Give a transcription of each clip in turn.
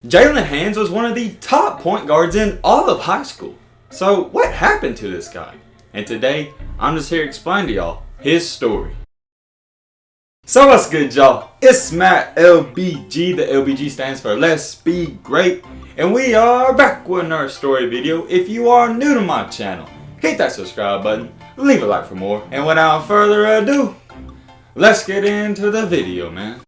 Jaylen Hands was one of the top point guards in all of high school. So what happened to this guy? And today, I'm just here to explain to y'all his story. So what's good, y'all? It's Matt LBG. The LBG stands for Let's Be Great. And we are back with another story video. If you are new to my channel, hit that subscribe button, leave a like for more. And without further ado, let's get into the video, man.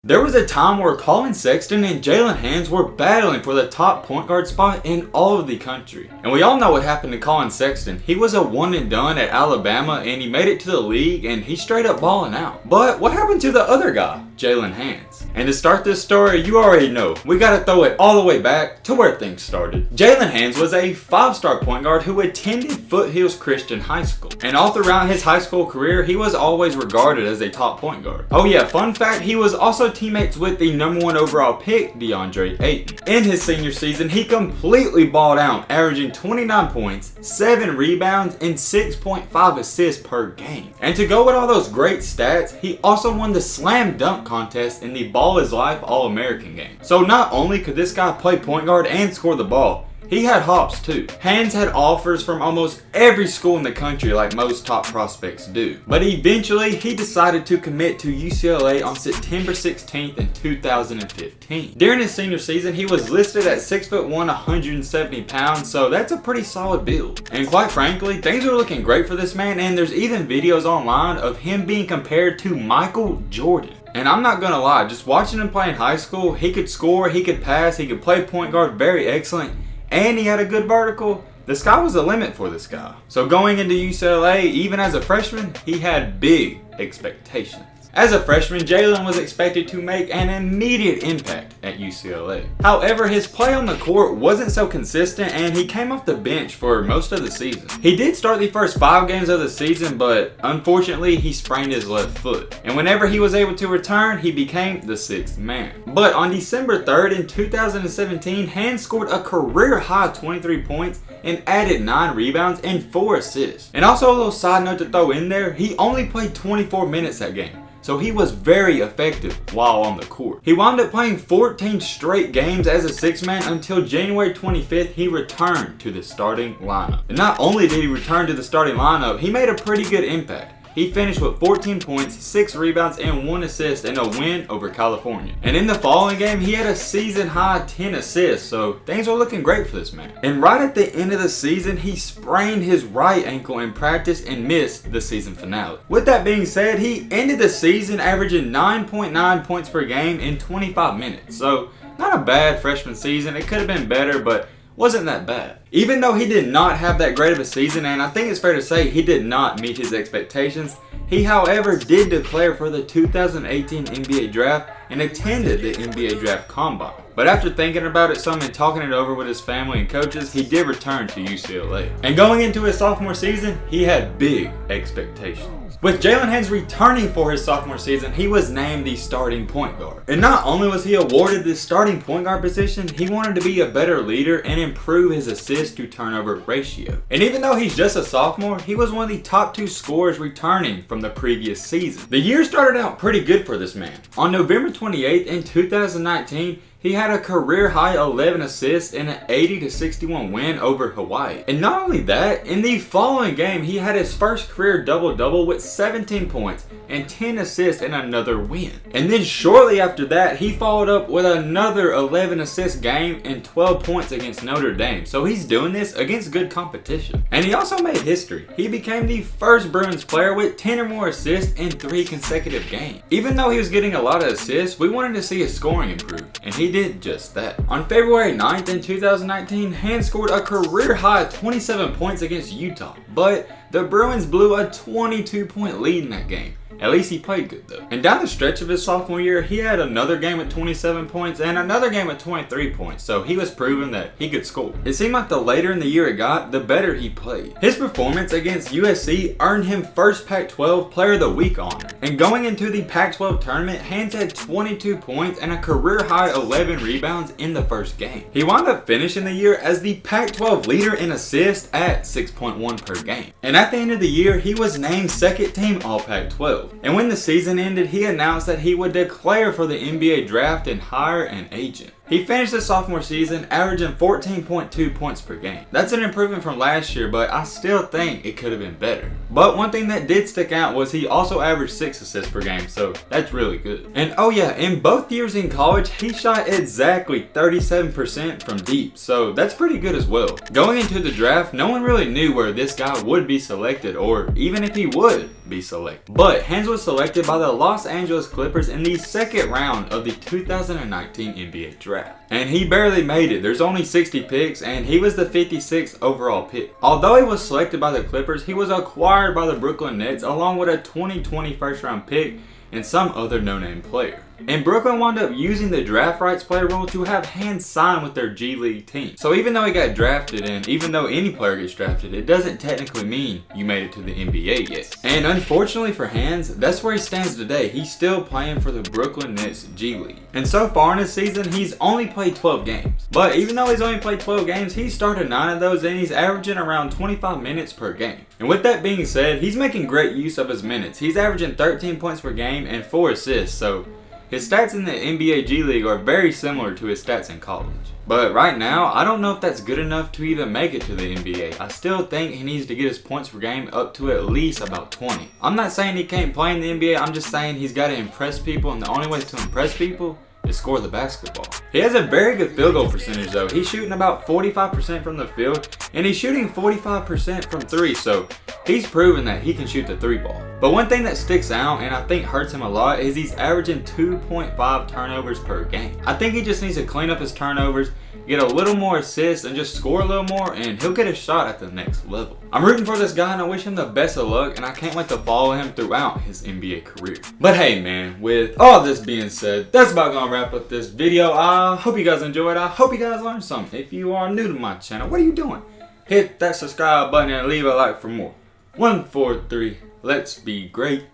There was a time where Collin Sexton and Jaylen Hands were battling for the top point guard spot in all of the country. And we all know what happened to Collin Sexton. He was a one and done at Alabama and he made it to the league and he's straight up balling out. But what happened to the other guy, Jaylen Hands? And to start this story, you already know, we gotta throw it all the way back to where things started. Jaylen Hands was a 5-star point guard who attended Foothills Christian High School. And all throughout his high school career, he was always regarded as a top point guard. Oh yeah, fun fact, he was also teammates with the #1 overall pick, DeAndre Ayton. In his senior season, he completely balled out, averaging 29 points, 7 rebounds, and 6.5 assists per game. And to go with all those great stats, he also won the slam dunk contest in the Ball is Life All-American game. So not only could this guy play point guard and score the ball, he had hops too. Hands had offers from almost every school in the country like most top prospects do. But eventually he decided to commit to UCLA on September 16th in 2015. During his senior season he was listed at 6'1", 170 pounds, so that's a pretty solid build. And quite frankly, things are looking great for this man, and there's even videos online of him being compared to Michael Jordan. And I'm not gonna lie, just watching him play in high school, he could score, he could pass, he could play point guard very excellent, and he had a good vertical. The sky was the limit for this guy. So going into UCLA, even as a freshman, he had big expectations. As a freshman, Jaylen was expected to make an immediate impact at UCLA. However, his play on the court wasn't so consistent and he came off the bench for most of the season. He did start the first 5 games of the season, but unfortunately he sprained his left foot. And whenever he was able to return, he became the 6th man. But on December 3rd in 2017, Hands scored a career high 23 points and added 9 rebounds and 4 assists. And also a little side note to throw in there, he only played 24 minutes that game. So he was very effective while on the court. He wound up playing 14 straight games as a 6-man until January 25th he returned to the starting lineup. And not only did he return to the starting lineup, he made a pretty good impact. He finished with 14 points, 6 rebounds, and 1 assist in a win over California. And in the following game, he had a season high 10 assists, so things are looking great for this man. And right at the end of the season, he sprained his right ankle in practice and missed the season finale. With that being said, he ended the season averaging 9.9 points per game in 25 minutes. So not a bad freshman season. It could have been better, but wasn't that bad. Even though he did not have that great of a season, and I think it's fair to say he did not meet his expectations, he however did declare for the 2018 NBA draft and attended the NBA draft combine. But after thinking about it some and talking it over with his family and coaches, he did return to UCLA. And going into his sophomore season, he had big expectations. With Jaylen Hands returning for his sophomore season, he was named the starting point guard. And not only was he awarded the starting point guard position, he wanted to be a better leader and improve his assist to turnover ratio. And even though he's just a sophomore, he was one of the top 2 scorers returning from the previous season. The year started out pretty good for this man. On November 28th in 2019, he had a career high 11 assists in an 80-61 win over Hawaii. And not only that, in the following game, he had his first career double-double with 17 points and 10 assists in another win. And then shortly after that, he followed up with another 11 assist game and 12 points against Notre Dame. So he's doing this against good competition. And he also made history. He became the first Bruins player with 10 or more assists in 3 consecutive games. Even though he was getting a lot of assists, we wanted to see his scoring improve. And he did just that. On February 9th in 2019, Hands scored a career high 27 points against Utah, but the Bruins blew a 22-point lead in that game. At least he played good though. And down the stretch of his sophomore year, he had another game with 27 points and another game with 23 points, so he was proving that he could score. It seemed like the later in the year it got, the better he played. His performance against USC earned him first Pac-12 Player of the Week honor. And going into the Pac-12 tournament, Hands had 22 points and a career high 11 rebounds in the first game. He wound up finishing the year as the Pac-12 leader in assists at 6.1 per game. And at the end of the year, he was named second team All Pac-12. level. And when the season ended, he announced that he would declare for the NBA draft and hire an agent. He finished his sophomore season averaging 14.2 points per game. That's an improvement from last year, but I still think it could have been better. But one thing that did stick out was he also averaged 6 assists per game, so that's really good. And oh yeah, in both years in college, he shot exactly 37% from deep, so that's pretty good as well. Going into the draft, no one really knew where this guy would be selected, or even if he would be selected. But Hands was selected by the Los Angeles Clippers in the second round of the 2019 NBA draft. And he barely made it. There's only 60 picks, and he was the 56th overall pick. Although he was selected by the Clippers, he was acquired by the Brooklyn Nets along with a 2020 first round pick and some other no-name player. And Brooklyn wound up using the draft rights player rule to have Hands sign with their G League team. So even though he got drafted, and even though any player gets drafted, it doesn't technically mean you made it to the NBA yet. And unfortunately for Hands, that's where he stands today. He's still playing for the Brooklyn Nets G League. And so far in his season, he's only played 12 games. But even though he's only played 12 games, he started 9 of those and he's averaging around 25 minutes per game. And with that being said, he's making great use of his minutes. He's averaging 13 points per game and 4 assists, so his stats in the NBA G League are very similar to his stats in college. But right now, I don't know if that's good enough to even make it to the NBA. I still think he needs to get his points per game up to at least about 20. I'm not saying he can't play in the NBA, I'm just saying he's got to impress people, and the only way to impress people is score the basketball. He has a very good field goal percentage though. He's shooting about 45% from the field, and he's shooting 45% from 3, so he's proven that he can shoot the 3 ball. But one thing that sticks out and I think hurts him a lot is he's averaging 2.5 turnovers per game. I think he just needs to clean up his turnovers, get a little more assists, and just score a little more, and he'll get a shot at the next level. I'm rooting for this guy and I wish him the best of luck, and I can't wait to follow him throughout his NBA career. But hey man, with all this being said, that's about gonna wrap up this video. I hope you guys enjoyed. I hope you guys learned something. If you are new to my channel, what are you doing? Hit that subscribe button and leave a like for more. 1, 4, 3, let's be great.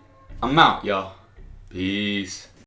I'm out, y'all. Peace.